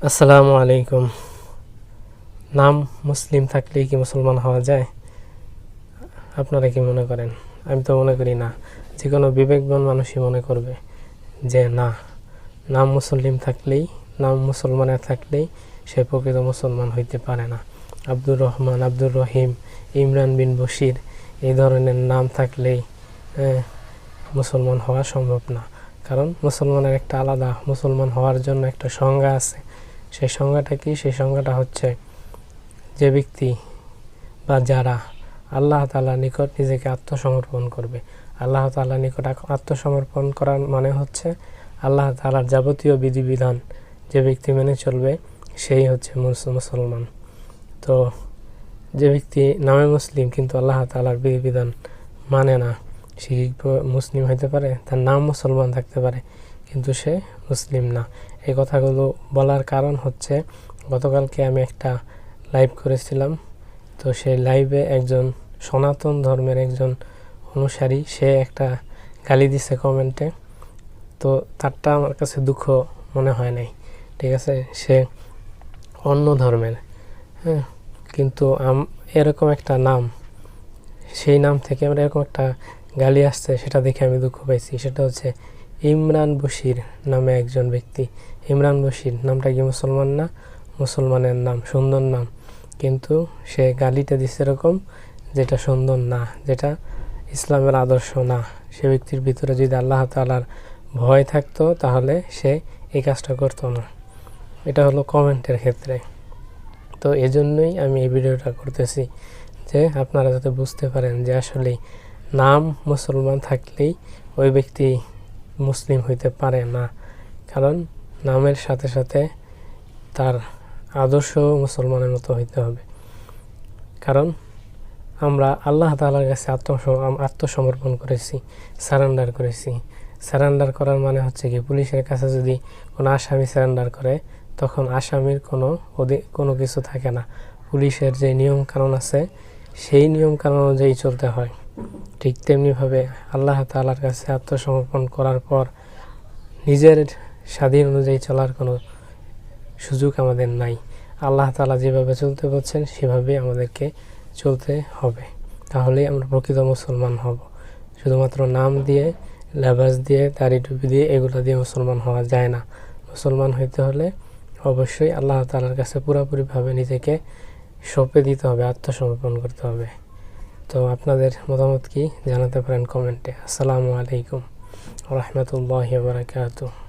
আসসালামু আলাইকুম। নাম মুসলিম থাকলেই কি মুসলমান হওয়া যায়? আপনারা কি মনে করেন? আমি তো মনে করি না। যে কোনো বিবেকবান মানুষই মনে করবে যে না, নাম মুসলমানের থাকলেই সে প্রকৃত মুসলমান হইতে পারে না। আব্দুর রহমান, আব্দুর রহিম, ইমরান বিন বশির এই ধরনের নাম থাকলেই মুসলমান হওয়া সম্ভব না। কারণ মুসলমানের একটা আলাদা, মুসলমান হওয়ার জন্য একটা সংজ্ঞা আছে। সেই সংজ্ঞাটা কি? সেই সংজ্ঞাটা হচ্ছে যে ব্যক্তি বা যারা আল্লাহ তাআলার নিকট নিজেকে আত্মসমর্পণ করবে। আল্লাহ তাআলার নিকট আত্মসমর্পণ করার মানে হচ্ছে আল্লাহ তাআলার যাবতীয় বিধিবিধান যে ব্যক্তি মেনে চলবে সেই হচ্ছে মুসলমান। তো যে ব্যক্তি নামে মুসলিম কিন্তু আল্লাহ তাআলার বিধিবিধান মানে না, সে মুসলিম হইতে পারে? তার নাম মুসলমান থাকতে পারে কিন্তু সে মুসলিম না। এই কথাগুলো বলার কারণ হচ্ছে গতকালকে আমি একটা লাইভ করেছিলাম। তো সেই লাইভে একজন সনাতন ধর্মের একজন অনুসারী সে একটা গালি দিছে কমেন্টে। তো তারটা আমার কাছে দুঃখ মনে হয় নাই, ঠিক আছে? সে অন্য ধর্মের, কিন্তু এরকম একটা নাম, সেই নাম থেকে আমরা এরকম একটা গালি আসছে, সেটা দেখে আমি দুঃখ পাইছি। সেটা হচ্ছে ইমরান বশির নামে একজন ব্যক্তি। ইমরান বশির নামটা কি মুসলমান না? মুসলমানের নাম, সুন্দর নাম, কিন্তু সে গালিটা দিচ্ছে এরকম যেটা সুন্দর না, যেটা ইসলামের আদর্শ না। সে ব্যক্তির ভিতরে যদি আল্লাহ তাআলার ভয় থাকতো তাহলে সে এই কাজটা করতো না। এটা হলো কমেন্টের ক্ষেত্রে। তো এজন্যই আমি এই ভিডিওটা করতেছি যে আপনারা যাতে বুঝতে পারেন যে আসলে নাম মুসলমান থাকলেই ওই ব্যক্তি মুসলিম হইতে পারে না। কারণ নামের সাথে সাথে তার আদর্শ মুসলমানের মতো হইতে হবে। কারণ আমরা আল্লাহ তাআলার কাছে আত্মসমর্পণ করেছি, সারেন্ডার করেছি। সারেন্ডার করার মানে হচ্ছে কি, পুলিশের কাছে যদি কোনো আসামি সারেন্ডার করে তখন আসামির কোনো কিছু থাকে না। পুলিশের যে নিয়ম কানুন আছে সেই নিয়ম কানুন অনুযায়ী চলতে হয়। ঠিক তেমনিভাবে আল্লাহ তাআলার কাছে আত্মসমর্পণ করার পর নিজের স্বাধীন অনুযায়ী চলার কোনো সুযোগ আমাদের নাই। আল্লাহ তাআলা যেভাবে চলতে বলছেন সেভাবেই আমাদেরকে চলতে হবে, তাহলেই আমরা প্রকৃত মুসলমান হব। শুধুমাত্র নাম দিয়ে, লেবাস দিয়ে, দাড়ি টুপি দিয়ে, এগুলো দিয়ে মুসলমান হওয়া যায় না। মুসলমান হইতে হলে অবশ্যই আল্লাহ তাআলার কাছে পুরোপুরিভাবে নিজেকে সঁপে দিতে হবে, আত্মসমর্পণ করতে হবে। তো আপনাদের মতামত কি জানাতে পারেন কমেন্টে। আসসালামু আলাইকুম ওয়া রাহমাতুল্লাহি ওয়া বারাকাতুহু।